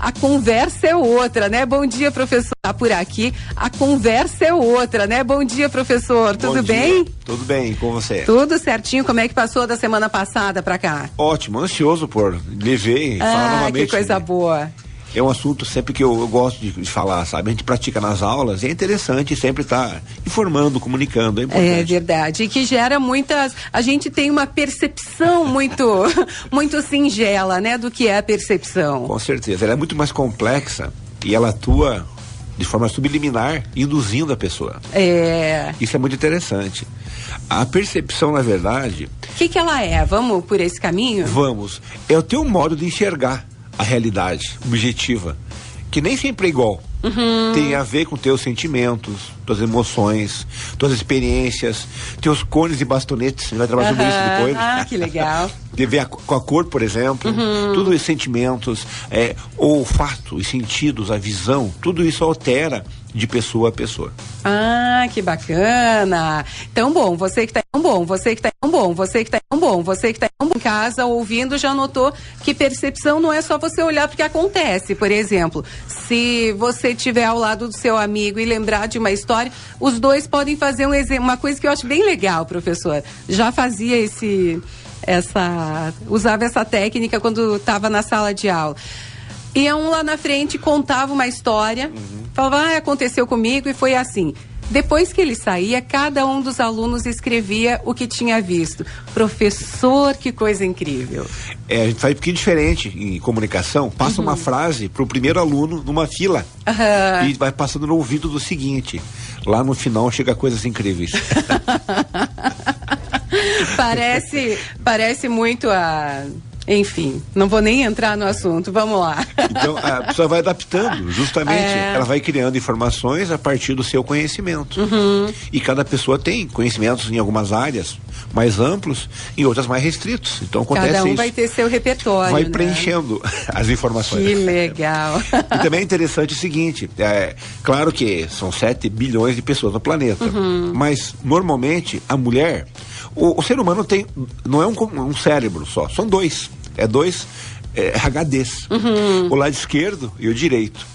a conversa é outra, né? Bom dia, professor. Tá por aqui, a conversa é outra, né? Bom dia, professor. Tudo bem? Tudo bem, com você? Tudo certinho. Como é que passou da semana passada pra cá? Ótimo, ansioso por lhe ver e falar novamente. Que coisa boa. É um assunto sempre que eu gosto de falar, sabe? A gente pratica nas aulas e é interessante sempre estar informando, comunicando, é importante. É verdade, e que gera a gente tem uma percepção muito singela, né, do que é a percepção. Com certeza, ela é muito mais complexa e ela atua de forma subliminar, induzindo a pessoa. Isso é muito interessante. A percepção, na verdade... O que ela é? Vamos por esse caminho? Vamos. É o teu modo de enxergar a realidade objetiva, que nem sempre é igual. Tem a ver com teus sentimentos, tuas emoções, tuas experiências, teus cones e bastonetes. A gente vai trabalhar sobre isso depois. Que legal. De ver com a cor, por exemplo, tudo esses sentimentos, o olfato, os sentidos, a visão, tudo isso altera de pessoa a pessoa. Que bacana. Então, bom, você que tá em casa ouvindo já notou que percepção não é só você olhar porque acontece. Por exemplo, se você estiver ao lado do seu amigo e lembrar de uma história, os dois podem fazer uma coisa que eu acho bem legal, professor. Já fazia usava essa técnica quando estava na sala de aula. Ia um lá na frente, contava uma história, falava, aconteceu comigo e foi assim. Depois que ele saía, cada um dos alunos escrevia o que tinha visto. Professor, que coisa incrível. A gente faz um pouquinho diferente em comunicação, passa uma frase para o primeiro aluno numa fila e vai passando no ouvido do seguinte. Lá no final chega coisas incríveis. Parece muito Enfim, não vou nem entrar no assunto, vamos lá. Então, a pessoa vai adaptando, justamente, ela vai criando informações a partir do seu conhecimento. E cada pessoa tem conhecimentos em algumas áreas mais amplos e outras mais restritos. Então, acontece isso. Cada um vai ter seu repertório, vai preenchendo as informações. Que legal. E também é interessante o seguinte, claro que são 7 bilhões de pessoas no planeta, mas, normalmente, a mulher... O ser humano não é um cérebro só, são dois. Dois HDs. O lado esquerdo e o direito.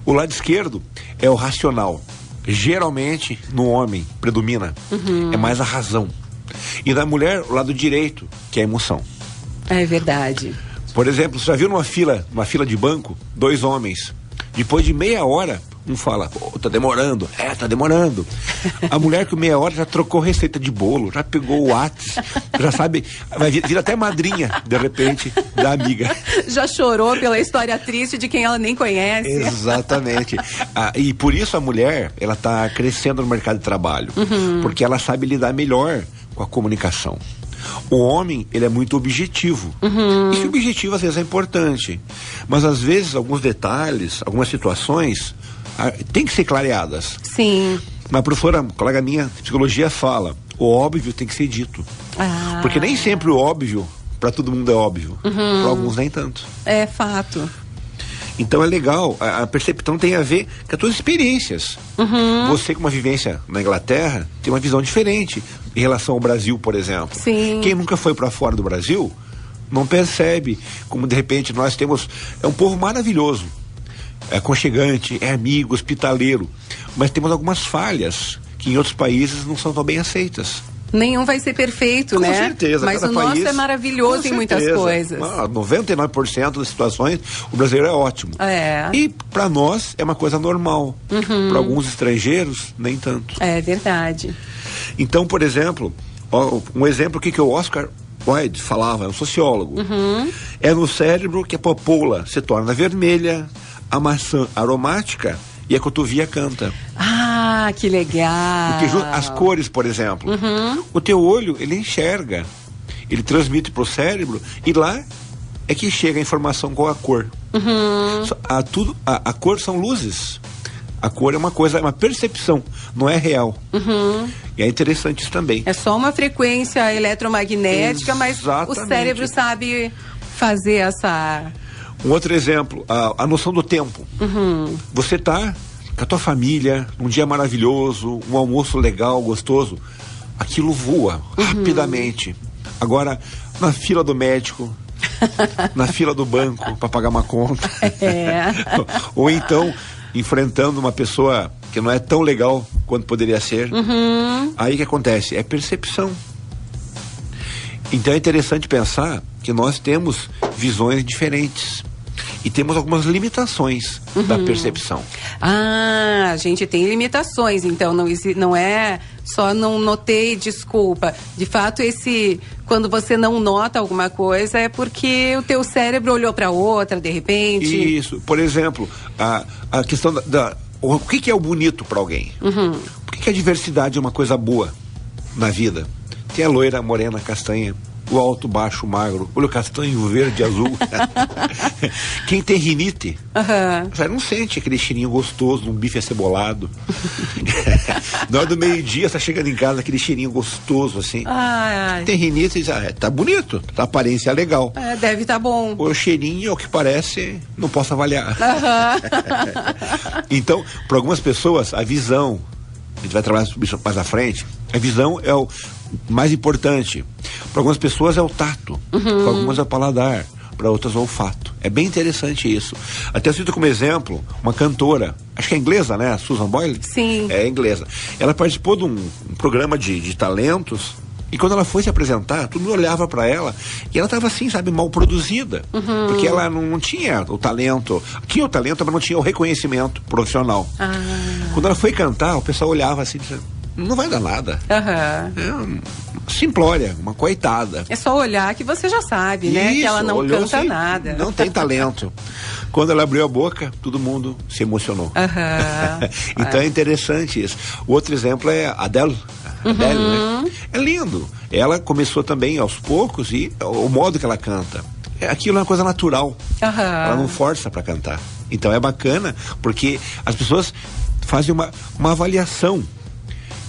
O lado esquerdo é o racional. Geralmente, no homem, predomina. É mais a razão. E na mulher, o lado direito, que é a emoção. É verdade. Por exemplo, você já viu numa fila de banco, 2 homens. Depois de meia hora, um fala, tá demorando. Tá demorando. A mulher com meia hora já trocou receita de bolo, já pegou o WhatsApp, já sabe, vai vir até madrinha, de repente, da amiga. Já chorou pela história triste de quem ela nem conhece. Exatamente. E por isso a mulher, ela tá crescendo no mercado de trabalho, porque ela sabe lidar melhor com a comunicação. O homem, ele é muito objetivo. Esse objetivo, às vezes, é importante. Mas, às vezes, alguns detalhes, algumas situações, tem que ser clareadas. Sim. Uma professora, colega minha de psicologia, fala, o óbvio tem que ser dito. Porque nem sempre o óbvio, para todo mundo é óbvio. Para alguns, nem tanto. É fato. Então é legal, a percepção tem a ver com as tuas experiências. Você com uma vivência na Inglaterra tem uma visão diferente em relação ao Brasil, por exemplo. Sim. Quem nunca foi para fora do Brasil não percebe como de repente nós temos, é um povo maravilhoso, é aconchegante, é amigo, hospitaleiro, mas temos algumas falhas que em outros países não são tão bem aceitas. Nenhum vai ser perfeito, né? Com certeza. Mas o nosso é maravilhoso em muitas coisas. 99% das situações, o brasileiro é ótimo. E para nós é uma coisa normal. Para alguns estrangeiros, nem tanto. É verdade. Então, por exemplo, um exemplo que o Oscar Wilde falava, é um sociólogo. É no cérebro que a papoula se torna vermelha, a maçã aromática e a cotovia canta. Que legal. Porque as cores, por exemplo, o teu olho, ele enxerga, ele transmite pro cérebro e lá é que chega a informação com a cor. A cor são luzes. A cor é uma coisa, é uma percepção, não é real. E é interessante isso também. É só uma frequência eletromagnética, Exatamente. Mas o cérebro sabe fazer essa... Um outro exemplo, a noção do tempo. Você tá com a tua família, um dia maravilhoso, um almoço legal, gostoso, aquilo voa rapidamente. Agora, na fila do médico, na fila do banco para pagar uma conta. Ou então enfrentando uma pessoa que não é tão legal quanto poderia ser. Aí o que acontece? É percepção. Então é interessante pensar que nós temos visões diferentes e temos algumas limitações da percepção. A gente tem limitações, então não é só não notei, desculpa. De fato, quando você não nota alguma coisa é porque o teu cérebro olhou para outra, de repente. Isso. Por exemplo, a questão o que é o bonito para alguém? Por que a diversidade é uma coisa boa na vida? Tem a loira, a morena, a castanha, o alto, baixo, magro, olho castanho, verde, azul. Quem tem rinite, já não sente aquele cheirinho gostoso, um bife acebolado. Na hora do meio-dia, tá chegando em casa, aquele cheirinho gostoso, assim. Tem rinite, tá bonito, a aparência é legal. Deve tá bom. O cheirinho, ao que parece, não posso avaliar. Então, para algumas pessoas, a visão, a gente vai trabalhar sobre isso mais à frente, a visão é o mais importante. Para algumas pessoas é o tato, para algumas é o paladar, para outras é o olfato. É bem interessante isso. Até eu cito como exemplo uma cantora, acho que é inglesa, né? Susan Boyle? Sim. É inglesa. Ela participou de um programa de talentos, e quando ela foi se apresentar, todo mundo olhava para ela e ela estava assim, sabe, mal produzida. Porque ela não tinha o talento. Tinha o talento, mas não tinha o reconhecimento profissional. Quando ela foi cantar, o pessoal olhava assim, não vai dar nada. Simplória, uma coitada. É só olhar que você já sabe, né? Isso, que ela não canta assim, nada. Não tem talento. Quando ela abriu a boca, todo mundo se emocionou. Então é interessante isso. O outro exemplo é a Adele. Né? É lindo. Ela começou também aos poucos e o modo que ela canta. Aquilo é uma coisa natural. Ela não força para cantar. Então é bacana porque as pessoas fazem uma avaliação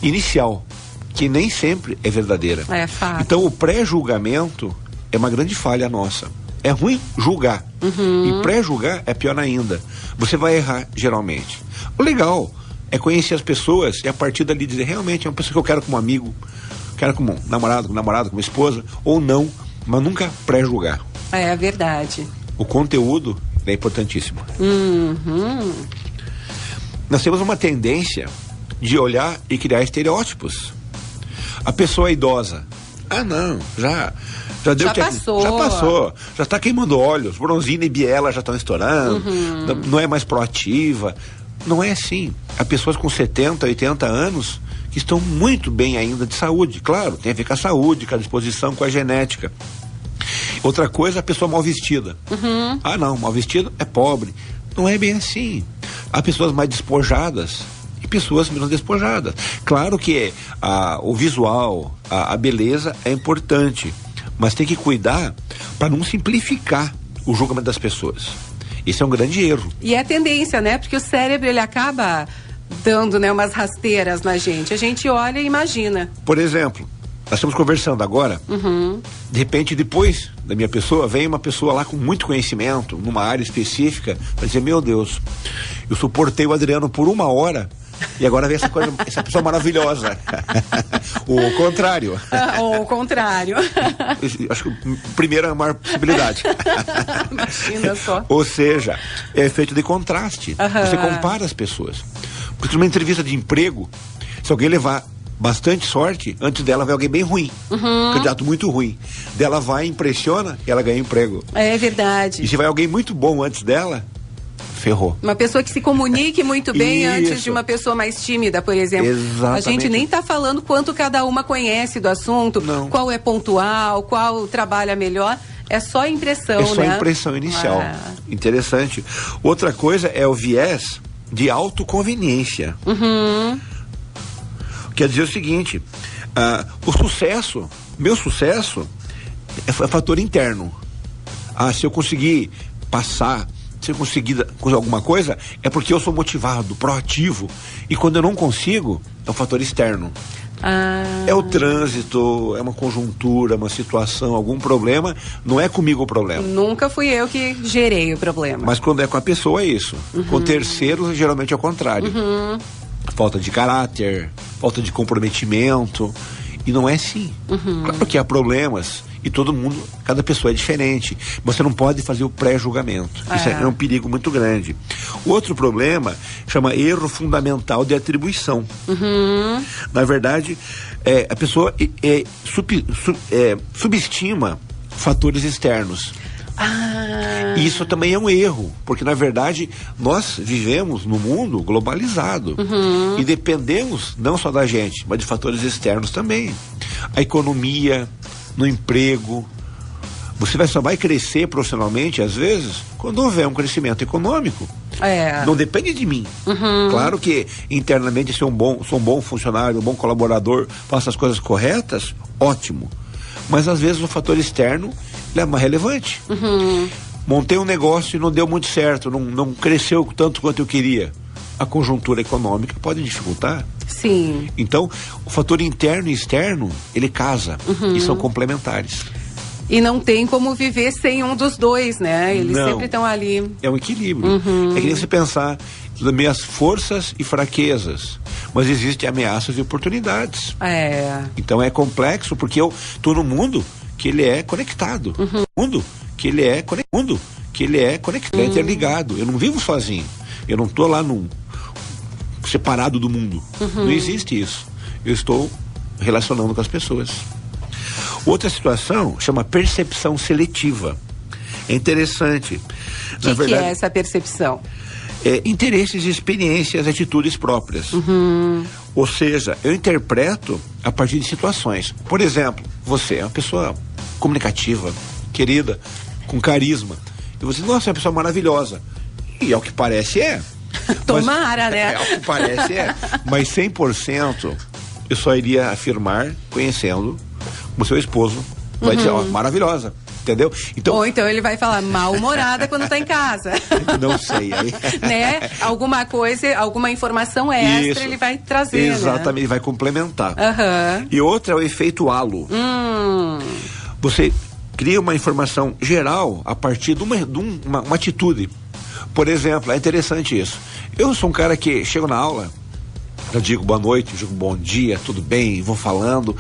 inicial que nem sempre é verdadeira. É fato. Então o pré-julgamento é uma grande falha nossa. É ruim julgar. E pré-julgar é pior ainda. Você vai errar geralmente. O legal é conhecer as pessoas e a partir dali dizer, realmente é uma pessoa que eu quero como amigo, quero como namorado, como esposa, ou não, mas nunca pré-julgar. É verdade. O conteúdo é importantíssimo. Nós temos uma tendência de olhar e criar estereótipos. A pessoa idosa, não, já deu já passou. Já passou, já está queimando olhos, Bronzina e Biela já estão estourando, não é mais proativa. Não é assim. Há pessoas com 70, 80 anos que estão muito bem ainda de saúde. Claro, tem a ver com a saúde, com a disposição, com a genética. Outra coisa, a pessoa mal vestida. Não, mal vestido é pobre. Não é bem assim. Há pessoas mais despojadas e pessoas menos despojadas. Claro que o visual, a beleza é importante, mas tem que cuidar para não simplificar o julgamento das pessoas. Esse é um grande erro. E é tendência, né? Porque o cérebro, ele acaba dando, né, umas rasteiras na gente. A gente olha e imagina. Por exemplo, nós estamos conversando agora, de repente, depois da minha pessoa, vem uma pessoa lá com muito conhecimento, numa área específica, para dizer, meu Deus, eu suportei o Adriano por 1 hora, e agora vem essa pessoa maravilhosa. O contrário. O contrário. Acho que primeiro é a maior possibilidade. Imagina só. Ou seja, é feito de contraste. Você compara as pessoas. Porque numa entrevista de emprego, se alguém levar bastante sorte, antes dela vai alguém bem ruim. Um candidato muito ruim. Dela vai, impressiona e ela ganha emprego. É verdade. E se vai alguém muito bom antes dela, ferrou. Uma pessoa que se comunique muito bem antes de uma pessoa mais tímida, por exemplo. Exatamente. A gente nem está falando quanto cada uma conhece do assunto, qual é pontual, qual trabalha melhor. É só impressão, né? É só impressão inicial. Interessante. Outra coisa é o viés de autoconveniência. Quer dizer o seguinte, o sucesso, meu sucesso é fator interno. Se eu conseguir passar, se eu conseguir alguma coisa, é porque eu sou motivado, proativo. E quando eu não consigo, é um fator externo. É o trânsito, é uma conjuntura, uma situação, algum problema. Não é comigo o problema. Nunca fui eu que gerei o problema. Mas quando é com a pessoa, é isso. Com terceiros, geralmente é o contrário. Falta de caráter, falta de comprometimento. E não é assim. Claro que há problemas E cada pessoa é diferente. Você não pode fazer o pré-julgamento. Isso é um perigo muito grande. O outro problema chama erro fundamental de atribuição. Na verdade, a pessoa subestima fatores externos. E isso também é um erro, porque na verdade nós vivemos num mundo globalizado e dependemos não só da gente, mas de fatores externos também. A economia, no emprego. Você só vai crescer profissionalmente, às vezes, quando houver um crescimento econômico. Não depende de mim. Claro que internamente sou um bom funcionário, um bom colaborador, faço as coisas corretas, ótimo. Mas às vezes o fator externo ele é mais relevante. Montei um negócio e não deu muito certo, não cresceu tanto quanto eu queria. A conjuntura econômica pode dificultar. Sim. Então, o fator interno e externo, ele casa e são complementares. E não tem como viver sem um dos dois, né? Eles sempre estão ali. É um equilíbrio. É que nem você pensar das minhas forças e fraquezas, mas existem ameaças e oportunidades. Então é complexo, porque eu estou num mundo que ele é conectado. Mundo que ele é conectado. É interligado. Eu não vivo sozinho. Eu não estou lá separado do mundo. Não existe isso. Eu estou relacionando com as pessoas. Outra situação chama percepção seletiva. É interessante. O que é essa percepção? Interesses, experiências, atitudes próprias. Ou seja, eu interpreto a partir de situações. Por exemplo, você é uma pessoa comunicativa, querida, com carisma. E você, nossa, é uma pessoa maravilhosa. E ao que parece Tomara, né? Ao que parece Mas 100% eu só iria afirmar conhecendo o seu esposo. Vai dizer, maravilhosa. Entendeu? Ou então ele vai falar mal-humorada quando tá em casa. Não sei. Aí. Né? Alguma coisa, alguma informação extra Isso. ele vai trazer. Exatamente, ele vai complementar. E outra é o efeito halo. Você cria uma informação geral a partir de uma atitude. Por exemplo, é interessante isso. Eu sou um cara que chego na aula, eu digo boa noite, digo bom dia, tudo bem, vou falando,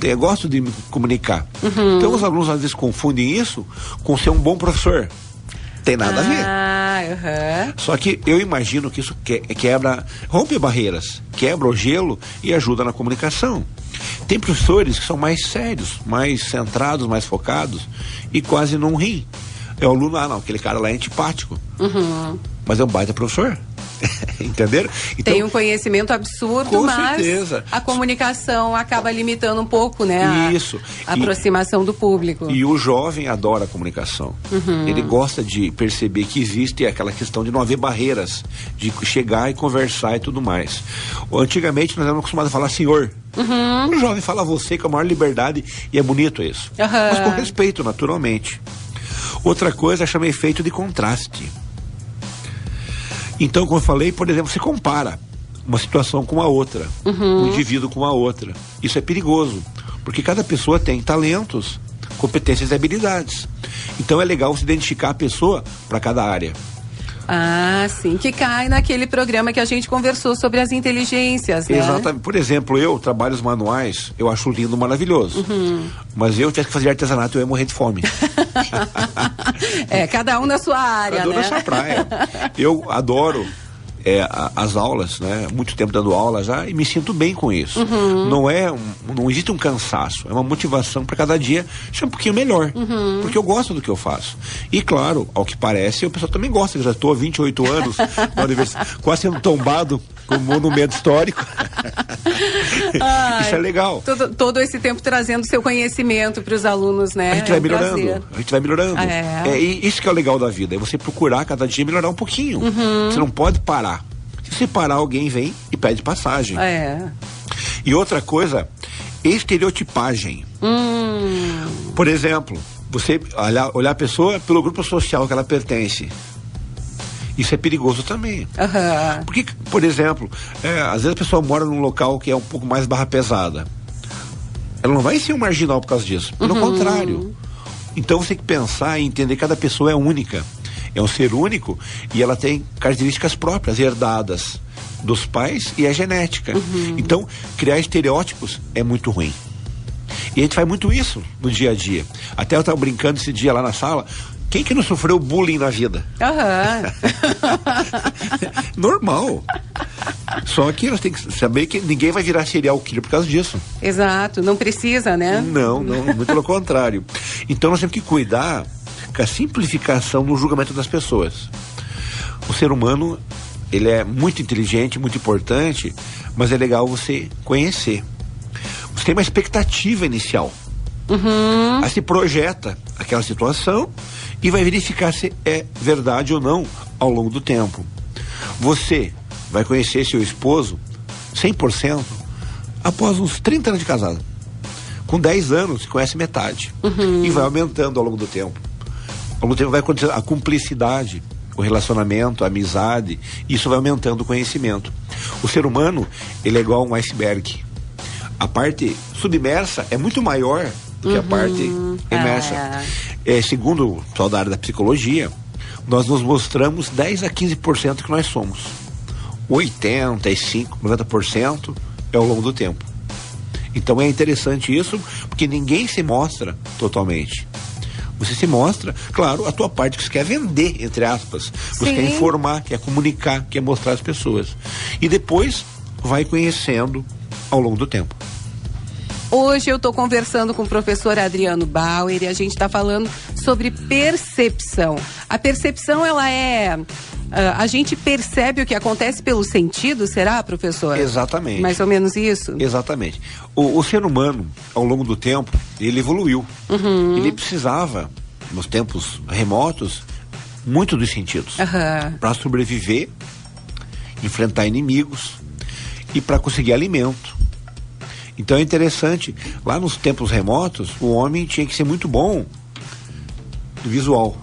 eu gosto de me comunicar. Então os alunos às vezes confundem isso com ser um bom professor. Tem nada a ver. Só que eu imagino que isso rompe barreiras, quebra o gelo e ajuda na comunicação. Tem professores que são mais sérios, mais centrados, mais focados e quase não riem. É o aluno, aquele cara lá é antipático. Mas é um baita professor. Entenderam? Então, tem um conhecimento absurdo, mas certeza. A comunicação acaba limitando um pouco, né? Isso. A aproximação do público. E o jovem adora a comunicação. Ele gosta de perceber que existe aquela questão de não haver barreiras, de chegar e conversar e tudo mais. Antigamente nós éramos acostumados a falar senhor. O jovem fala você com a maior liberdade e é bonito isso. Mas com respeito, naturalmente. Outra coisa chama efeito de contraste. Então, como eu falei, por exemplo, você compara uma situação com a outra, um indivíduo com a outra. Isso é perigoso, porque cada pessoa tem talentos, competências e habilidades. Então é legal se identificar a pessoa para cada área. Sim, que cai naquele programa que a gente conversou sobre as inteligências, né? Exatamente. Por exemplo, eu trabalho os manuais, eu acho lindo, maravilhoso. Mas eu tivesse que fazer artesanato, eu ia morrer de fome. Cada um na sua área, cada um né? na sua praia. Eu adoro as aulas, né? Muito tempo dando aula já e me sinto bem com isso. Não existe um cansaço, é uma motivação para cada dia ser um pouquinho melhor, porque eu gosto do que eu faço. E claro, ao que parece, o pessoal também gosta. Eu já estou há 28 anos na universidade, quase sendo tombado como monumento histórico. Isso é legal. Todo esse tempo trazendo seu conhecimento para os alunos, né? A gente vai melhorando. A gente vai melhorando. E isso que é o legal da vida, é você procurar cada dia melhorar um pouquinho. Você não pode parar. Se você parar, alguém vem e pede passagem. E outra coisa, estereotipagem. Por exemplo, você olhar a pessoa pelo grupo social que ela pertence. Isso é perigoso também. Porque, por exemplo, às vezes a pessoa mora num local que é um pouco mais barra pesada. Ela não vai ser um marginal por causa disso. Pelo contrário. Então você tem que pensar e entender que cada pessoa é única. É um ser único e ela tem características próprias, herdadas dos pais e a genética. Então, criar estereótipos é muito ruim. E a gente faz muito isso no dia a dia. Até eu estava brincando esse dia lá na sala. Quem que não sofreu bullying na vida? Normal. Só que nós temos que saber que ninguém vai virar serial killer por causa disso. Exato, não precisa, né? Não, muito pelo contrário. Então nós temos que cuidar com a simplificação no julgamento das pessoas. O ser humano, ele é muito inteligente, muito importante, mas é legal você conhecer. Você tem uma expectativa inicial. Aí se projeta aquela situação e vai verificar se é verdade ou não ao longo do tempo. Você vai conhecer seu esposo 100% após uns 30 anos de casado. Com 10 anos, você conhece metade. E vai aumentando ao longo do tempo. Ao longo do tempo vai acontecer a cumplicidade, o relacionamento, a amizade. Isso vai aumentando o conhecimento. O ser humano, ele é igual a um iceberg. A parte submersa é muito maior do que a parte imersa. Segundo o pessoal da área da psicologia, nós nos mostramos 10 a 15% que nós somos. 85%, 90% é ao longo do tempo. Então é interessante isso, porque ninguém se mostra totalmente. Você se mostra, claro, a tua parte que você quer vender, entre aspas. Você quer informar, quer comunicar, quer mostrar às pessoas. E depois vai conhecendo ao longo do tempo. Hoje eu estou conversando com o professor Adriano Bauer e a gente está falando sobre percepção. A percepção, ela é... a gente percebe o que acontece pelo sentido, será, professor? Exatamente. Mais ou menos isso? Exatamente. O ser humano, ao longo do tempo, ele evoluiu. Ele precisava, nos tempos remotos, muito dos sentidos. Para sobreviver, enfrentar inimigos e para conseguir alimento. Então é interessante, lá nos tempos remotos, o homem tinha que ser muito bom do visual.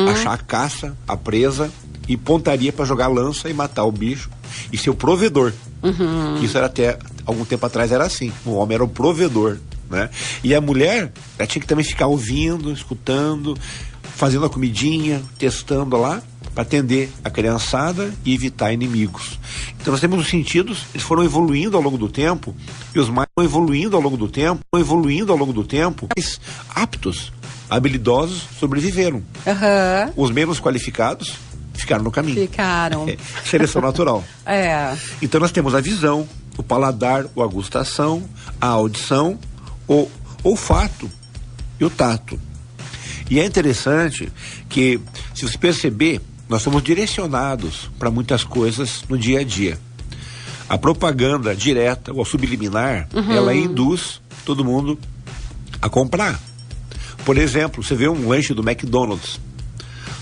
Achar a caça, a presa e pontaria para jogar lança e matar o bicho e ser o provedor. Isso era até algum tempo atrás era assim, o homem era o provedor, né? E a mulher, ela tinha que também ficar ouvindo, escutando, fazendo a comidinha, testando lá para atender a criançada e evitar inimigos. Então nós temos os sentidos, eles foram evoluindo ao longo do tempo, e os mais evoluindo ao longo do tempo, mais aptos, habilidosos sobreviveram. Os menos qualificados ficaram no caminho. Seleção natural. Então nós temos a visão, o paladar, a agustação, a audição, o olfato e o tato. E é interessante que, se você perceber, nós somos direcionados para muitas coisas no dia a dia. A propaganda direta ou subliminar, ela induz todo mundo a comprar. Por exemplo, você vê um lanche do McDonald's.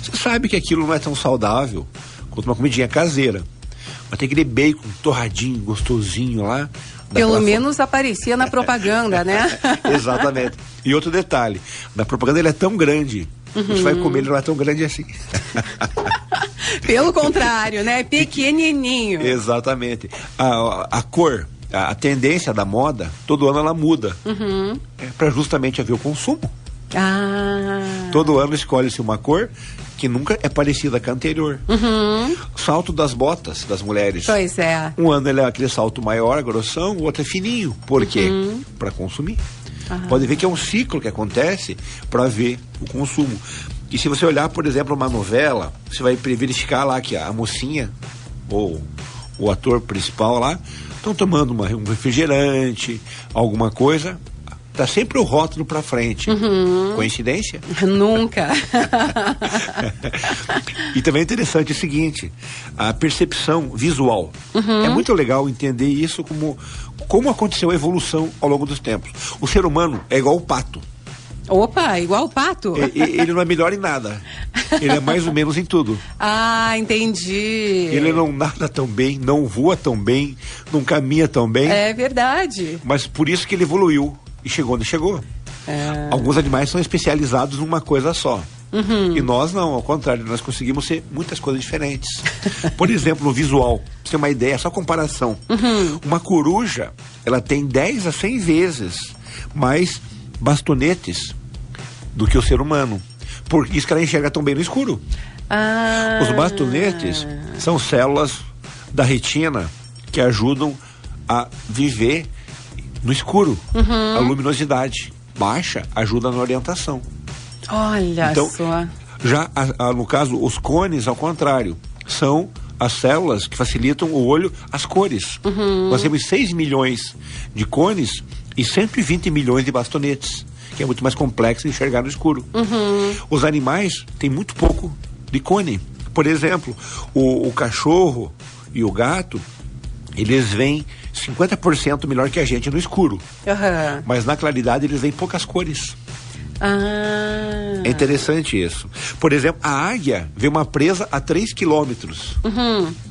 Você sabe que aquilo não é tão saudável quanto uma comidinha caseira. Mas tem aquele bacon torradinho, gostosinho lá. Pelo menos aparecia na propaganda, né? Exatamente. E outro detalhe, na propaganda ele é tão grande, você vai comer, ele não é tão grande assim. Pelo contrário, né? Pequenininho. Exatamente. A cor, a tendência da moda, todo ano ela muda. Para justamente haver o consumo. Todo ano escolhe-se uma cor que nunca é parecida com a anterior. Salto das botas das mulheres. Pois é. Um ano ele é aquele salto maior, grossão, o outro é fininho. Por quê? Para consumir. Pode ver que é um ciclo que acontece para ver o consumo. E se você olhar, por exemplo, uma novela, você vai verificar lá que a mocinha ou o ator principal lá estão tomando um refrigerante, alguma coisa. Tá sempre o rótulo para frente. Coincidência? Nunca. E também é interessante o seguinte, a percepção visual. É muito legal entender isso como aconteceu a evolução ao longo dos tempos. O ser humano é igual o pato. Opa, igual o pato? Ele não é melhor em nada. Ele é mais ou menos em tudo. Entendi. Ele não nada tão bem, não voa tão bem, não caminha tão bem. É verdade. Mas por isso que ele evoluiu. E chegou onde chegou. Alguns animais são especializados numa coisa só. E nós não, ao contrário, nós conseguimos ser muitas coisas diferentes. Por exemplo, no visual, pra você ter uma ideia, só comparação. Uma coruja, ela tem 10 a 100 vezes mais bastonetes do que o ser humano. Por isso que ela enxerga tão bem no escuro. Os bastonetes são células da retina que ajudam a viver no escuro. A luminosidade baixa ajuda na orientação. Olha então, só. Já no caso, os cones, ao contrário, são as células que facilitam o olho, as cores. Nós temos 6 milhões de cones e 120 milhões de bastonetes, que é muito mais complexo enxergar no escuro. Os animais têm muito pouco de cone. Por exemplo, o cachorro e o gato, eles veem 50% melhor que a gente no escuro. Mas na claridade eles veem poucas cores. É interessante isso. Por exemplo, a águia vê uma presa a 3 quilômetros.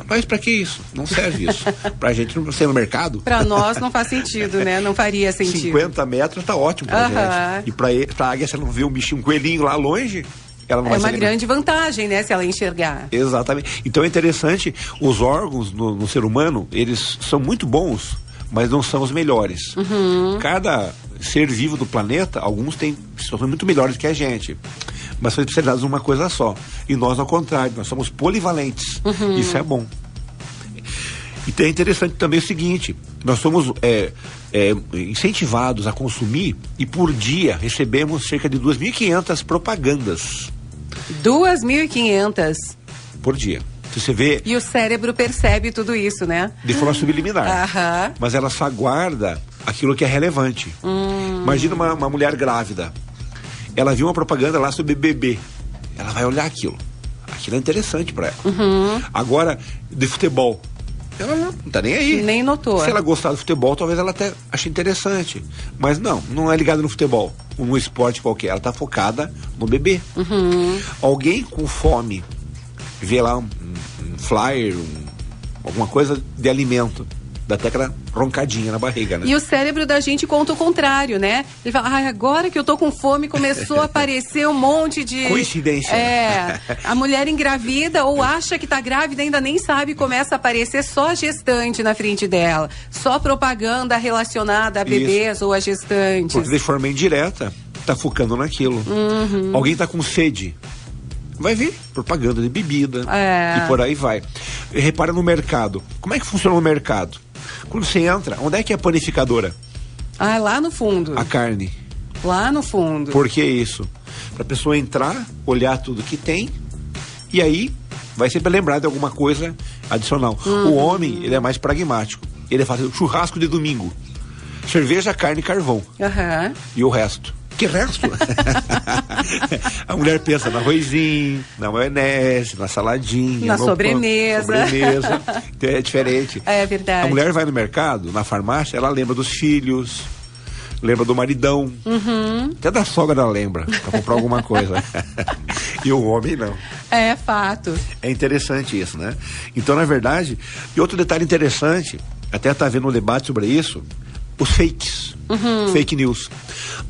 Mas pra que isso? Não serve isso. Pra gente não ser no mercado. Pra nós não faz sentido, né? Não faria sentido. 50 metros tá ótimo pra gente. E pra águia, se ela não vê um bichinho, um coelhinho lá longe, ela não vai uma grande vantagem, né? Se ela enxergar. Exatamente. Então é interessante, os órgãos no ser humano, eles são muito bons, mas não são os melhores. Cada ser vivo do planeta, alguns são muito melhores que a gente, mas são especializados numa coisa só. E nós, ao contrário, nós somos polivalentes. Isso é bom. E é interessante também o seguinte: nós somos incentivados a consumir e por dia recebemos cerca de 2.500 propagandas. 2.500 por dia. Você vê. E o cérebro percebe tudo isso, né? De forma subliminar. Mas ela só guarda aquilo que é relevante. Imagina uma mulher grávida. Ela viu uma propaganda lá sobre bebê. Ela vai olhar aquilo. Aquilo é interessante para ela. Agora, de futebol. Ela não tá nem aí. Nem notou. Se ela gostar do futebol, talvez ela até ache interessante. Mas não é ligada no futebol, num esporte qualquer. Ela tá focada no bebê. Alguém com fome vê lá um flyer, alguma coisa de alimento, dá até aquela roncadinha na barriga, né? E o cérebro da gente conta o contrário, né? Ele fala, agora que eu tô com fome, começou a aparecer um monte de... Coincidência. A mulher engravida ou acha que tá grávida, ainda nem sabe, começa a aparecer só gestante na frente dela. Só propaganda relacionada a bebês ou a gestantes. Porque de forma indireta, tá focando naquilo. Alguém tá com sede, vai vir propaganda de bebida e por aí vai. Repara no mercado. Como é que funciona o mercado? Quando você entra, onde é que é a panificadora? Lá no fundo. A carne. Lá no fundo. Por que isso? Pra pessoa entrar, olhar tudo que tem e aí vai sempre lembrar de alguma coisa adicional. O homem, ele é mais pragmático. Ele faz churrasco de domingo. Cerveja, carne e carvão. E o resto? Que resto? A mulher pensa no arrozinho, na maionese, na saladinha, na sobremesa. É diferente. É verdade. A mulher vai no mercado, na farmácia, ela lembra dos filhos, lembra do maridão, até da sogra ela lembra, pra comprar alguma coisa. E o homem não. É fato. É interessante isso, né? Então, na verdade, e outro detalhe interessante, até tá vendo um debate sobre isso, os fakes, fake news.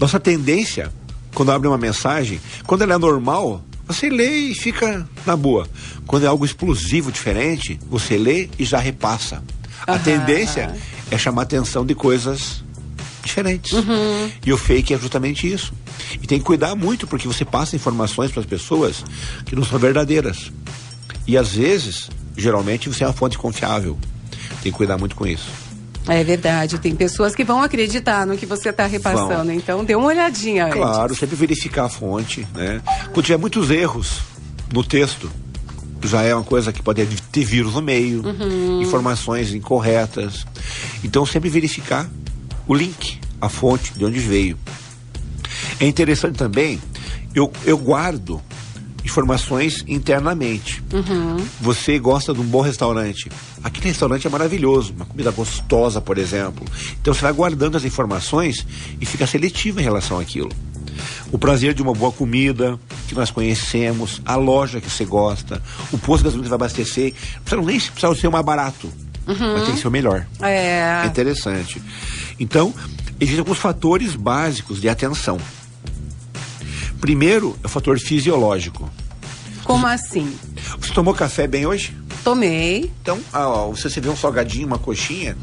Nossa tendência, quando abre uma mensagem, quando ela é normal, você lê e fica na boa. Quando é algo explosivo, diferente, você lê e já repassa. A tendência é chamar a atenção de coisas diferentes. E o fake é justamente isso. E tem que cuidar muito, porque você passa informações para as pessoas que não são verdadeiras. E às vezes, geralmente, você é uma fonte confiável. Tem que cuidar muito com isso. É verdade, tem pessoas que vão acreditar no que você está repassando, então dê uma olhadinha antes. Claro, sempre verificar a fonte, né? Quando tiver muitos erros no texto, já é uma coisa que pode ter vírus no meio, informações incorretas. Então sempre verificar o link, a fonte, de onde veio. É interessante também, eu guardo informações internamente. Você gosta de um bom restaurante, aquele restaurante é maravilhoso, uma comida gostosa, por exemplo. Então você vai guardando as informações e fica seletivo em relação àquilo. O prazer de uma boa comida que nós conhecemos, a loja que você gosta, o posto de gasolina que vai abastecer, nem precisa ser o mais barato, mas tem que ser o melhor. É interessante. Então, existem alguns fatores básicos de atenção. Primeiro, é o fator fisiológico. Como assim? Você tomou café bem hoje? Tomei. Então, se você vê um salgadinho, uma coxinha,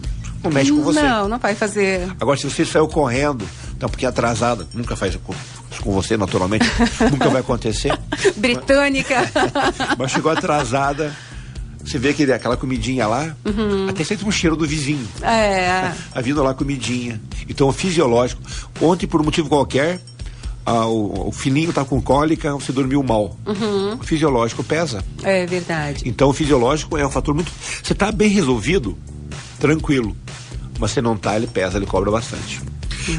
não mexe com você. Não vai fazer. Agora, se você saiu correndo, tá um pouquinho atrasada, nunca faz com você, naturalmente, nunca vai acontecer. Britânica. Mas chegou atrasada, Você vê aquela comidinha lá, até sente um cheiro do vizinho. Tá vindo lá comidinha. Então, o fisiológico, ontem, por um motivo qualquer, o filhinho tá com cólica, você dormiu mal. O fisiológico pesa. É verdade. Então, o fisiológico é um fator muito... Você tá bem resolvido, tranquilo. Mas você não tá, ele pesa, ele cobra bastante.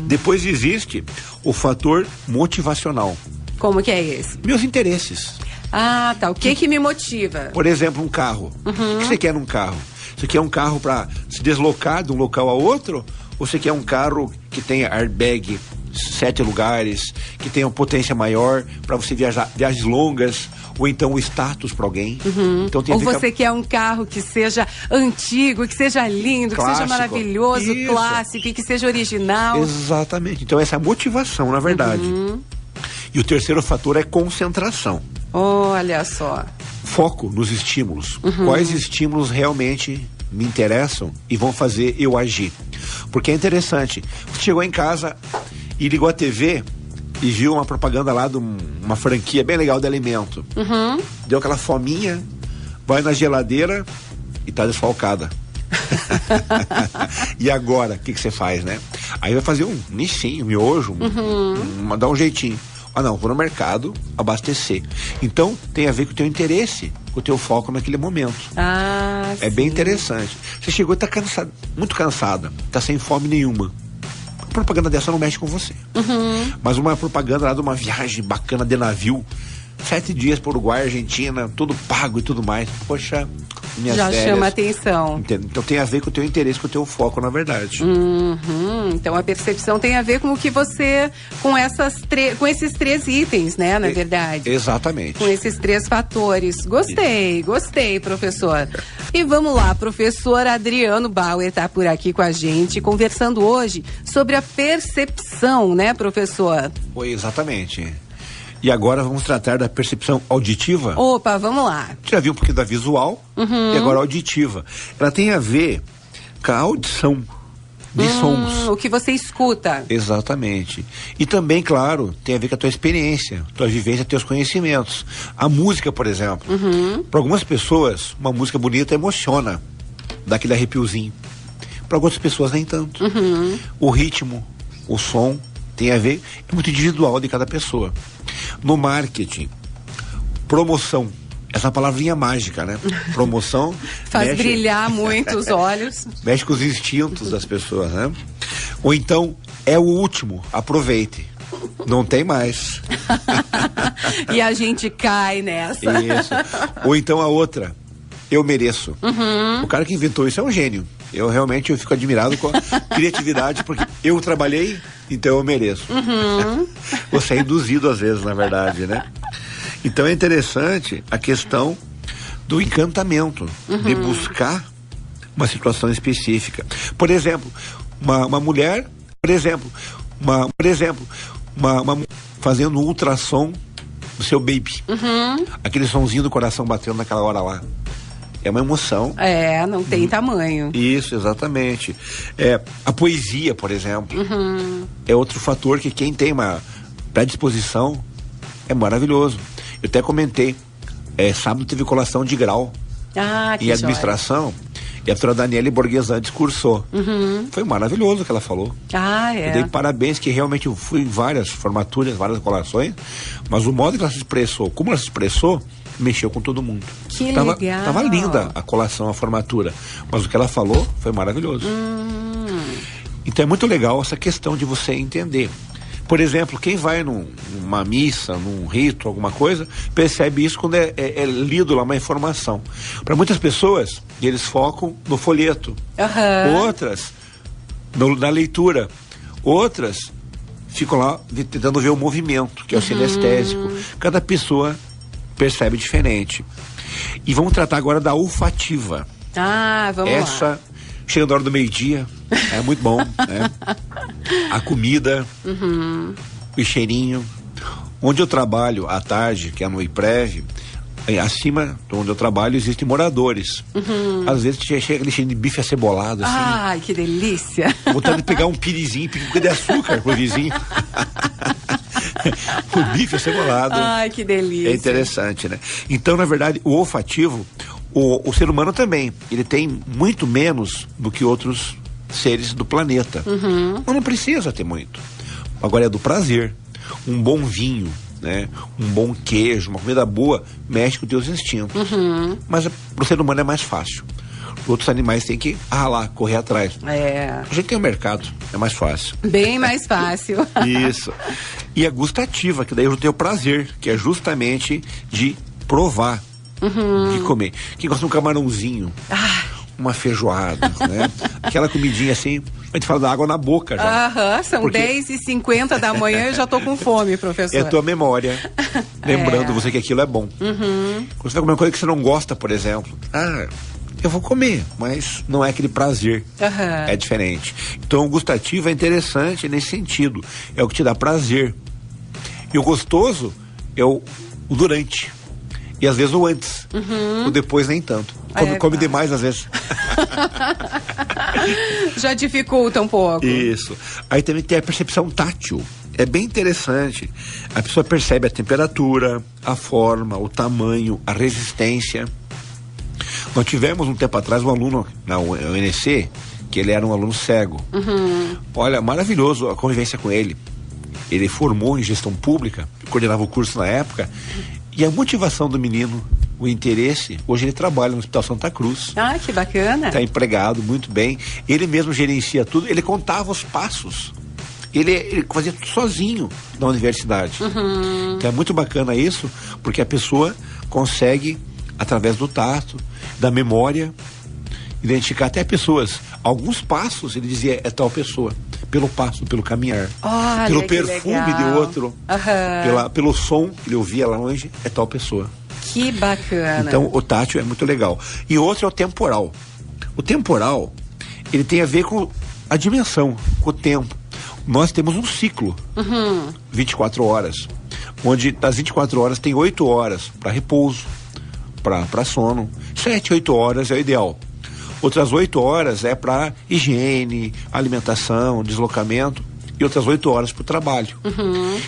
Depois existe o fator motivacional. Como que é esse? Meus interesses. Ah, tá. O que me motiva? Por exemplo, um carro. O que você quer num carro? Você quer um carro para se deslocar de um local a outro? Ou você quer um carro que tenha airbag, 7 lugares, que tenha uma potência maior para você viajar viagens longas? Ou então o status para alguém? Então, ou você quer um carro que seja antigo, que seja lindo, clássico, que seja maravilhoso, isso, clássico e que seja original. Exatamente. Então essa é a motivação, na verdade. E o terceiro fator é concentração. Olha só. Foco nos estímulos. Quais estímulos realmente me interessam e vão fazer eu agir? Porque é interessante. Você chegou em casa e ligou a TV e viu uma propaganda lá de uma franquia bem legal de alimento. Deu aquela fominha, vai na geladeira e tá desfalcada. E agora, o que você faz, né? Aí vai fazer um nichinho, um miojo, dar um jeitinho. Não, vou no mercado abastecer. Então, tem a ver com o teu interesse, com o teu foco naquele momento. É bem interessante. Você chegou e tá cansado, muito cansada, tá sem fome nenhuma. A propaganda dessa não mexe com você. Mas uma propaganda lá de uma viagem bacana de navio, 7 dias para o Uruguai, Argentina, tudo pago e tudo mais. Poxa, minhas já férias. Chama atenção. Entende? Então tem a ver com o teu interesse, com o teu foco, na verdade. Então a percepção tem a ver com o que você, com esses 3 itens, né, na verdade. Exatamente. Com esses 3 fatores. Gostei, professor. E vamos lá, professor Adriano Bauer tá por aqui com a gente, conversando hoje sobre a percepção, né, professor? Exatamente. E agora vamos tratar da percepção auditiva. Opa, vamos lá. Já viu um pouquinho da visual e agora auditiva. Ela tem a ver com a audição de sons. O que você escuta. Exatamente. E também, claro, tem a ver com a tua experiência, tua vivência, teus conhecimentos. A música, por exemplo. Para algumas pessoas, uma música bonita emociona, dá aquele arrepiozinho. Para outras pessoas, nem tanto. O ritmo, o som, tem a ver, é muito individual de cada pessoa. No marketing, promoção, essa palavrinha mágica, né? Promoção faz brilhar muito os olhos. Mexe com os instintos das pessoas, né? Ou então, é o último, aproveite. Não tem mais. E a gente cai nessa. Isso. Ou então a outra, eu mereço. O cara que inventou isso é um gênio. Eu fico admirado com a criatividade, porque eu trabalhei, então eu mereço. Você é induzido às vezes, na verdade, né? Então é interessante a questão do encantamento, de buscar uma situação específica. Por exemplo, uma mulher, uma fazendo um ultrassom do seu baby. Aquele sonzinho do coração batendo naquela hora lá. É uma emoção. Não tem tamanho. Isso, exatamente. A poesia, por exemplo, é outro fator que quem tem uma predisposição é maravilhoso. Eu até comentei, sábado teve colação de grau que em administração, e a doutora Daniele Borghesan discursou. Foi maravilhoso o que ela falou. Eu dei parabéns, que realmente eu fui em várias formaturas, várias colações, mas o modo que ela se expressou, como ela se expressou, mexeu com todo mundo. Que legal. Tava linda a colação, a formatura, mas o que ela falou foi maravilhoso. Então é muito legal essa questão de você entender. Por exemplo, quem vai numa missa, num rito, alguma coisa, percebe isso quando é lido lá uma informação. Para muitas pessoas, eles focam no folheto. Outras na leitura. Outras ficam lá tentando ver o movimento, que é o sinestésico. Cada pessoa percebe diferente. E vamos tratar agora da olfativa. Vamos lá. Chega na hora do meio-dia, é muito bom, né? A comida, o cheirinho. Onde eu trabalho à tarde, que é no IPREV, acima de onde eu trabalho existem moradores. Às vezes chega aquele cheiro de bife acebolado, assim. Ai, que delícia. Vontade de pegar um pirizinho, de açúcar pro vizinho. O bife acebolado. Ai, que delícia. É interessante, né? Então, na verdade, o olfativo, O ser humano também, ele tem muito menos do que outros seres do planeta. Mas não precisa ter muito. Agora é do prazer. Um bom vinho, né? Um bom queijo, uma comida boa, mexe com os teus instintos. Mas pro ser humano é mais fácil. Outros animais têm que ralar, correr atrás. A gente tem o mercado, é mais fácil. Bem mais fácil. Isso. E a gustativa, que daí eu tenho o prazer, que é justamente de provar, de comer. Quem gosta de um camarãozinho, uma feijoada, né? Aquela comidinha assim, a gente fala da água na boca já. São 10h50 da manhã e eu já tô com fome, professor. É a tua memória, lembrando você que aquilo é bom. Quando você vai comer uma coisa que você não gosta, por exemplo, eu vou comer, mas não é aquele prazer, é diferente. Então o gustativo é interessante nesse sentido, é o que te dá prazer. E o gostoso é o durante. E às vezes o antes. O depois nem tanto. Come demais às vezes. Já dificulta um pouco. Isso. Aí também tem a percepção tátil. É bem interessante. A pessoa percebe a temperatura, a forma, o tamanho, a resistência. Nós tivemos um tempo atrás um aluno na UNC, que ele era um aluno cego. Olha, maravilhoso a convivência com ele. Ele formou em gestão pública, coordenava o curso na época, e a motivação do menino, o interesse, hoje ele trabalha no Hospital Santa Cruz. Que bacana. Está empregado, muito bem. Ele mesmo gerencia tudo, ele contava os passos. Ele fazia tudo sozinho na universidade. Então é muito bacana isso, porque a pessoa consegue, através do tato, da memória, identificar até pessoas. Alguns passos, ele dizia, é tal pessoa. Pelo passo, pelo caminhar. Pelo perfume de outro. Pelo som que ele ouvia lá longe, é tal pessoa. Que bacana. Então, o tátil é muito legal. E outro é o temporal. O temporal, ele tem a ver com a dimensão, com o tempo. Nós temos um ciclo, 24 horas, onde das 24 horas tem 8 horas para repouso, para sono. 7, 8 horas é o ideal. Outras 8 horas é para higiene, alimentação, deslocamento, e outras 8 horas para o trabalho.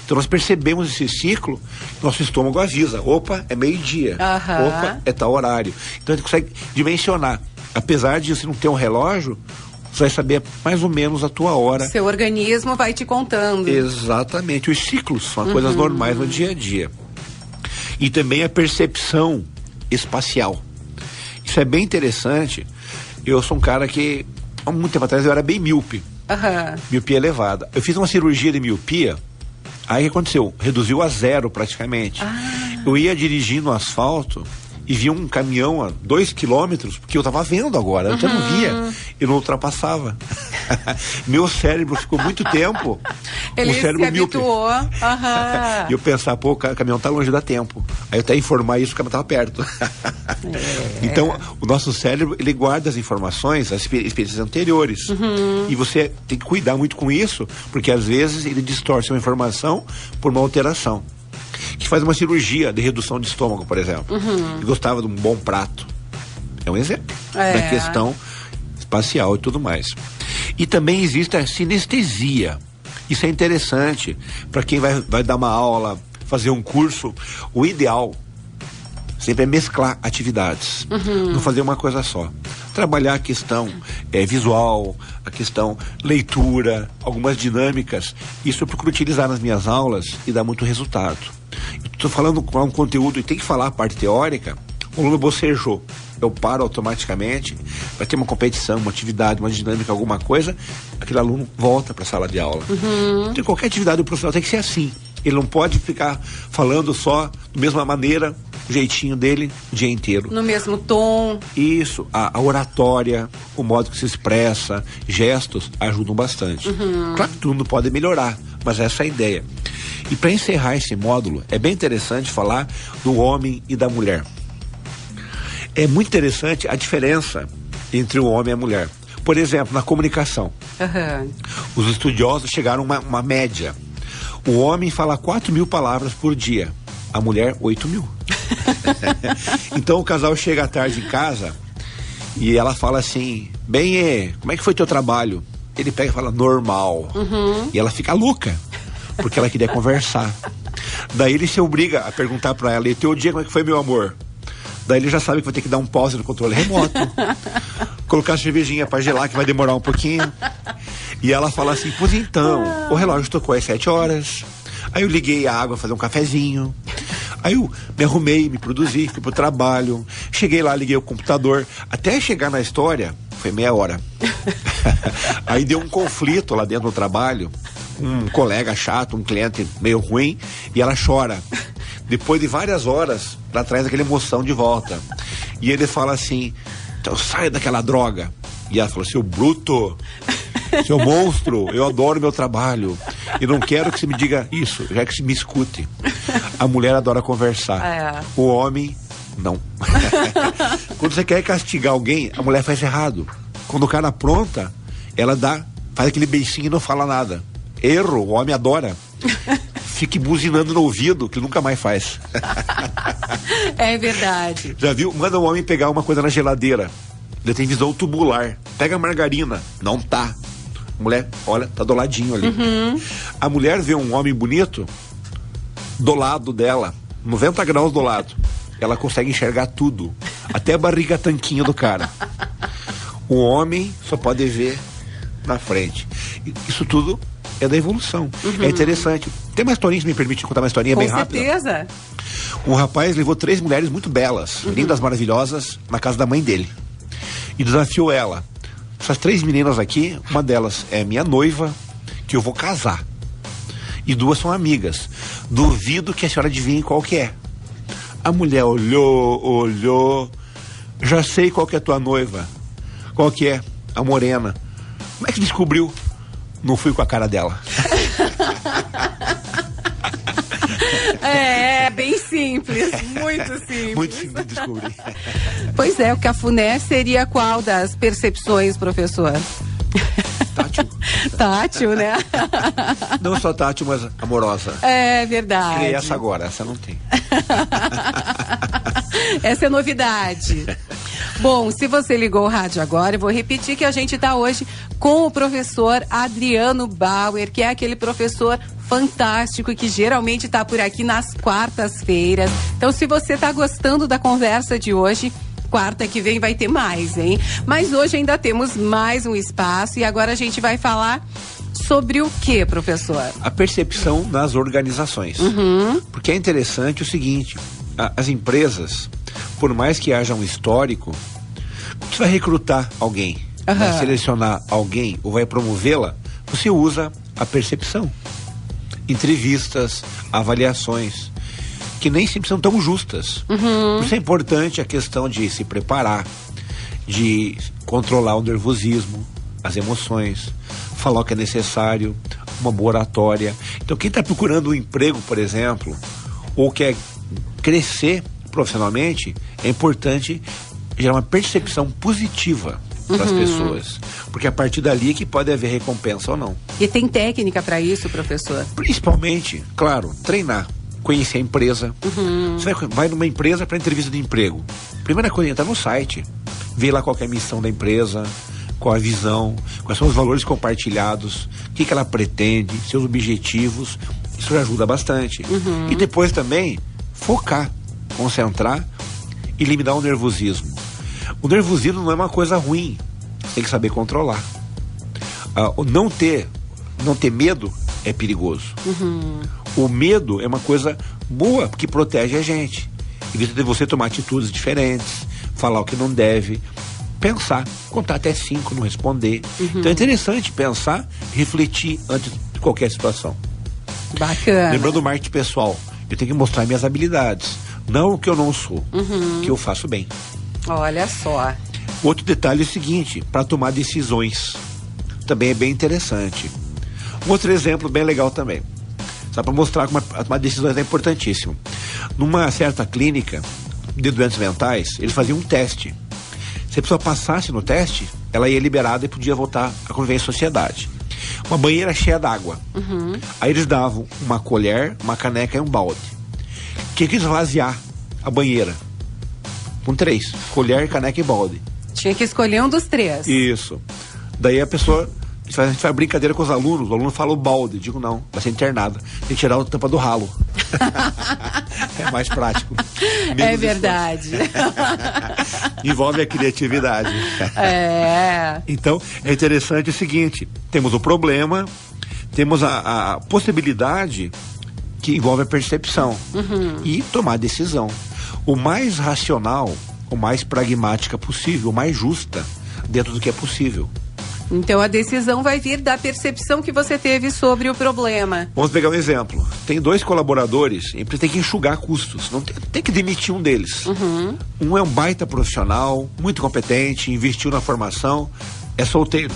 Então nós percebemos esse ciclo, nosso estômago avisa, opa, é meio-dia, opa, é tal horário. Então a gente consegue dimensionar. Apesar de você não ter um relógio, você vai saber mais ou menos a tua hora. Seu organismo vai te contando. Exatamente, os ciclos são coisas normais no dia a dia. E também a percepção espacial. Isso é bem interessante. Eu sou um cara que, há muito tempo atrás, eu era bem míope. Miopia elevada. Eu fiz uma cirurgia de miopia, aí o que aconteceu? Reduziu a 0 praticamente. Eu ia dirigindo no asfalto e vi um caminhão a 2 quilômetros, porque eu tava vendo agora, antes eu não via, eu não ultrapassava. Meu cérebro ficou muito tempo, ele o cérebro se habituou. E eu pensar, pô, o caminhão tá longe, dá tempo. Aí eu até informar isso, o caminhão tava perto. Então, o nosso cérebro, ele guarda as informações, as experiências anteriores. E você tem que cuidar muito com isso, porque às vezes ele distorce uma informação por uma alteração. Que faz uma cirurgia de redução de estômago, por exemplo. E gostava de um bom prato. É um exemplo da questão espacial e tudo mais. E também existe a sinestesia. Isso é interessante para quem vai dar uma aula, fazer um curso. O ideal sempre é mesclar atividades, não fazer uma coisa só. Trabalhar a questão visual, a questão leitura, algumas dinâmicas. Isso eu procuro utilizar nas minhas aulas e dá muito resultado. Estou falando com um conteúdo e tem que falar a parte teórica, o aluno bocejou. Eu paro automaticamente, vai ter uma competição, uma atividade, uma dinâmica, alguma coisa, aquele aluno volta para a sala de aula. Então, qualquer atividade do profissional tem que ser assim. Ele não pode ficar falando só da mesma maneira, o jeitinho dele, o dia inteiro. No mesmo tom. Isso, a oratória, o modo que se expressa, gestos ajudam bastante. Claro que tudo pode melhorar, mas essa é a ideia. E para encerrar esse módulo, é bem interessante falar do homem e da mulher. É muito interessante a diferença entre o homem e a mulher. Por exemplo, na comunicação. Os estudiosos chegaram a uma média. O homem fala 4.000 palavras por dia, a mulher 8.000. Então o casal chega à tarde em casa e ela fala assim, bem, como é que foi teu trabalho? Ele pega e fala, normal. E ela fica louca, porque ela queria conversar. Daí ele se obriga a perguntar pra ela, e teu dia como é que foi, meu amor? Daí ele já sabe que vai ter que dar um pause no controle remoto, colocar a cervejinha pra gelar, que vai demorar um pouquinho. E ela fala assim, pois então, o relógio tocou às 7 horas. Aí eu liguei a água, fazer um cafezinho. Aí eu me arrumei, me produzi, fui pro trabalho. Cheguei lá, liguei o computador. Até chegar na história, foi meia hora. Aí deu um conflito lá dentro do trabalho. Um colega chato, um cliente meio ruim. E ela chora. Depois de várias horas, ela traz aquela emoção de volta. E ele fala assim, então sai daquela droga. E ela falou, seu bruto, seu monstro, eu adoro meu trabalho. E não quero que você me diga isso, já que você me escute. A mulher adora conversar. O homem, não. Quando você quer castigar alguém, a mulher faz errado. Quando o cara apronta, ela faz aquele beicinho e não fala nada. Erro, o homem adora. Fique buzinando no ouvido, que nunca mais faz. É verdade. Já viu? Manda um homem pegar uma coisa na geladeira. Ele tem visão tubular. Pega a margarina. Não tá. A mulher, olha, tá do ladinho ali. A mulher vê um homem bonito do lado dela, 90 graus do lado. Ela consegue enxergar tudo. Até a barriga tanquinho do cara. O homem só pode ver na frente. Isso tudo é da evolução. É interessante. Tem uma historinha, se me permite contar uma historinha bem rápida? Com certeza. Um rapaz levou 3 mulheres muito belas, lindas, maravilhosas, na casa da mãe dele. E desafiou ela. Essas 3 meninas aqui, uma delas é minha noiva, que eu vou casar. E 2 são amigas. Duvido que a senhora adivinhe qual que é. A mulher olhou. Já sei qual que é a tua noiva. Qual que é? A morena. Como é que descobriu? Não fui com a cara dela. É bem simples, muito simples. Muito simples de descobrir. Pois é, o cafuné seria qual das percepções, professor? Tátil. Tátil, né? Não só tátil, mas amorosa. É verdade. E essa agora, essa não tem. Essa é novidade. Bom, se você ligou o rádio agora, eu vou repetir que a gente está hoje com o professor Adriano Bauer, que é aquele professor fantástico que geralmente está por aqui nas quartas-feiras. Então, se você está gostando da conversa de hoje, quarta que vem vai ter mais, hein? Mas hoje ainda temos mais um espaço e agora a gente vai falar sobre o que, professor? A percepção nas organizações. Porque é interessante o seguinte, as empresas, por mais que haja um histórico, quando você vai recrutar alguém, vai selecionar alguém ou vai promovê-la, você usa a percepção. Entrevistas, avaliações, que nem sempre são tão justas. Por isso é importante a questão de se preparar, de controlar o nervosismo, as emoções, falar o que é necessário, uma boa oratória. Então quem está procurando um emprego, por exemplo, ou quer crescer profissionalmente, é importante gerar uma percepção positiva para as pessoas, porque a partir dali é que pode haver recompensa ou não. E tem técnica para isso, professor? Principalmente, claro, treinar, conhecer a empresa. Você vai numa empresa para entrevista de emprego. Primeira coisa, entra no site, vê lá qual que é a missão da empresa, qual a visão, quais são os valores compartilhados, o que ela pretende, seus objetivos. Isso ajuda bastante. E depois também focar, concentrar e eliminar o nervosismo. O nervosismo não é uma coisa ruim, você tem que saber controlar. Não ter medo é perigoso. O medo é uma coisa boa, porque protege a gente. Evita de você tomar atitudes diferentes, falar o que não deve, pensar, contar até 5, não responder. Então é interessante pensar, refletir antes de qualquer situação. Bacana. Lembrando o marketing pessoal, eu tenho que mostrar minhas habilidades, não o que eu não sou, que eu faço bem. Olha só. Outro detalhe é o seguinte, para tomar decisões, também é bem interessante. Um outro exemplo bem legal também, só para mostrar como tomar decisões é importantíssimo. Numa certa clínica de doentes mentais, eles faziam um teste. Se a pessoa passasse no teste, ela ia liberada e podia voltar a conviver em sociedade. Uma banheira cheia d'água. Aí eles davam uma colher, uma caneca e um balde. Quem quis esvaziar a banheira? Com 3, colher, caneca e balde. Tinha que escolher um dos 3. Isso. Daí a pessoa, a gente faz brincadeira com os alunos, o aluno fala o balde, digo não, vai ser internado, tem que tirar a tampa do ralo. É mais prático. É verdade. Envolve a criatividade. Então, é interessante o seguinte, temos o problema, temos a possibilidade que envolve a percepção e tomar decisão. O mais racional, o mais pragmática possível, o mais justa dentro do que é possível. Então a decisão vai vir da percepção que você teve sobre o problema. Vamos pegar um exemplo. Tem 2 colaboradores, a empresa tem que enxugar custos, não tem que demitir um deles. Um é um baita profissional, muito competente, investiu na formação, é solteiro.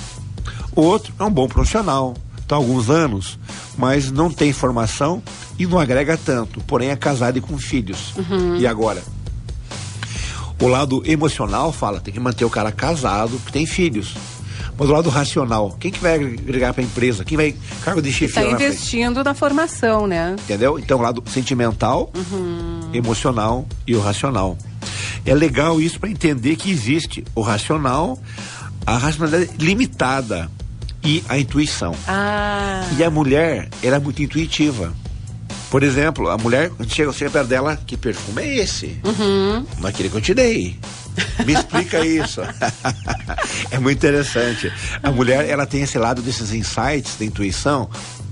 O outro é um bom profissional, está há alguns anos, mas não tem formação e não agrega tanto, porém é casado e com filhos. E agora? O lado emocional fala, tem que manter o cara casado, que tem filhos. Mas o lado racional, quem que vai agregar para a empresa? Quem vai cargo de chefia? Está investindo na formação, né? Entendeu? Então o lado sentimental, emocional e o racional. É legal isso para entender que existe o racional, a racionalidade limitada e a intuição. E a mulher, ela é muito intuitiva. Por exemplo, a mulher, quando chega perto dela, que perfume é esse? Naquele que eu te dei. Me explica isso. É muito interessante. A mulher, ela tem esse lado desses insights da intuição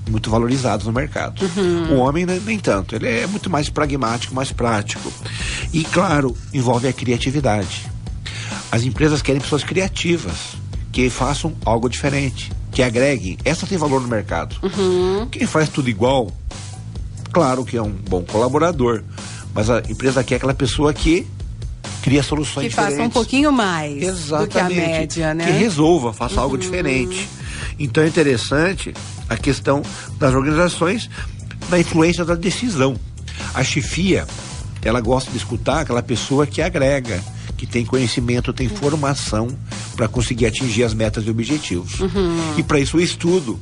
muito valorizados no mercado. O homem nem tanto. Ele é muito mais pragmático, mais prático. E, claro, envolve a criatividade. As empresas querem pessoas criativas, que façam algo diferente, que agreguem. Essa tem valor no mercado. Quem faz tudo igual, claro que é um bom colaborador, mas a empresa quer aquela pessoa que cria soluções diferentes. Que faça um pouquinho mais. Exatamente, do que a média, né? Que resolva, faça algo diferente. Então é interessante a questão das organizações, da influência da decisão. A chefia, ela gosta de escutar aquela pessoa que agrega, que tem conhecimento, tem formação para conseguir atingir as metas e objetivos. E para isso o estudo,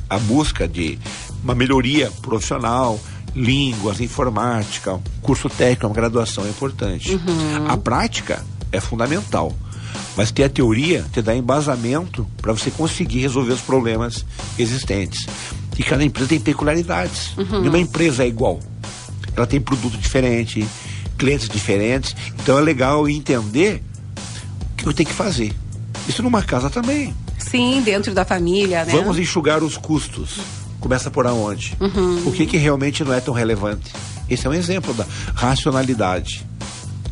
a busca de uma melhoria profissional, línguas, informática, curso técnico, uma graduação é importante. A prática é fundamental, mas ter a teoria te dá embasamento para você conseguir resolver os problemas existentes. E cada empresa tem peculiaridades. Nenhuma empresa é igual. Ela tem produto diferente, clientes diferentes. Então é legal entender o que eu tenho que fazer. Isso numa casa também. Sim, dentro da família, né? Vamos enxugar os custos. Começa por aonde? O que realmente não é tão relevante? Esse é um exemplo da racionalidade.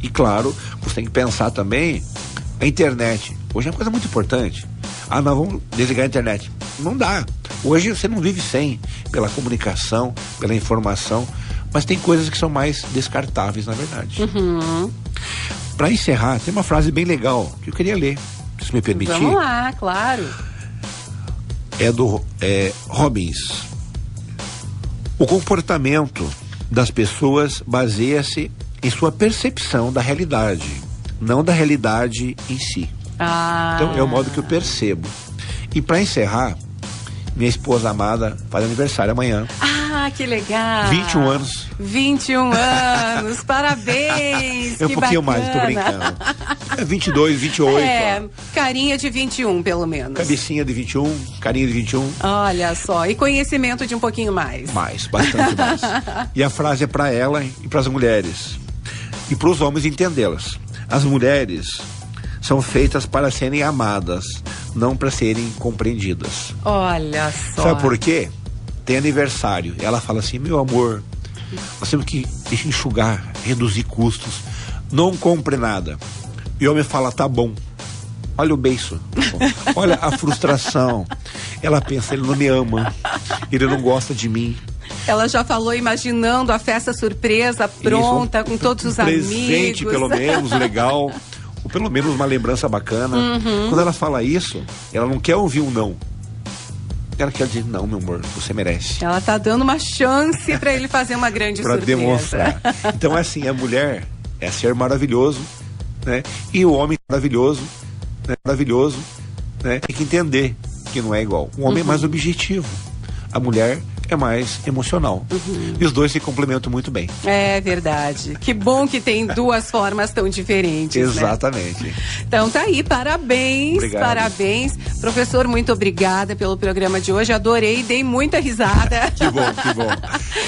E claro, você tem que pensar também a internet. Hoje é uma coisa muito importante. Não, vamos desligar a internet. Não dá. Hoje você não vive sem, pela comunicação, pela informação, mas tem coisas que são mais descartáveis, na verdade. Para encerrar, tem uma frase bem legal que eu queria ler, se me permitir. Vamos lá, claro. É do Robbins. O comportamento das pessoas baseia-se em sua percepção da realidade, não da realidade em si. Então é o modo que eu percebo. E para encerrar, minha esposa amada faz aniversário amanhã. Que legal. 21 anos. 21 anos, parabéns. É um pouquinho mais, tô brincando. 22, 28. Carinha de 21, pelo menos. Cabecinha de 21, carinha de 21. Olha só, e conhecimento de um pouquinho mais. Bastante mais. E a frase é para ela e para as mulheres. E para os homens entendê-las. As mulheres são feitas para serem amadas, não para serem compreendidas. Olha só. Sabe por quê? Tem aniversário. Ela fala assim: meu amor, nós temos que enxugar, reduzir custos. Não compre nada. E o homem fala: tá bom. Olha o beiço. Olha a frustração. Ela pensa: ele não me ama. Ele não gosta de mim. Ela já falou imaginando a festa surpresa pronta, com todos os amigos. Presente, pelo menos, legal. Ou pelo menos uma lembrança bacana. Quando ela fala isso, ela não quer ouvir um não. Ela quer dizer: não, meu amor, você merece. Ela tá dando uma chance para ele fazer uma grande surpresa. Para demonstrar. Então, assim, a mulher é ser maravilhoso, né? E o homem maravilhoso, né? Tem que entender que não é igual. O homem é mais objetivo. A mulher é mais emocional. E os dois se complementam muito bem. É verdade. Que bom que tem duas formas tão diferentes. Exatamente. Né? Então tá aí, parabéns. Obrigado. Parabéns. Professor, muito obrigada pelo programa de hoje. Adorei, dei muita risada. Que bom.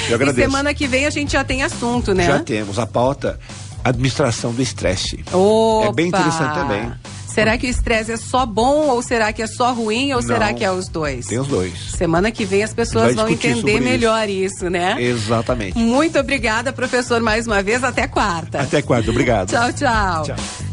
Eu agradeço. E semana que vem a gente já tem assunto, né? Já temos. A pauta administração do estresse. Opa! É bem interessante também. Será que o estresse é só bom ou será que é só ruim ou será que é os dois? Tem os dois. Semana que vem as pessoas vão entender melhor isso, né? Exatamente. Muito obrigada, professor, mais uma vez. Até quarta. Até quarta, obrigado. Tchau, tchau. Tchau.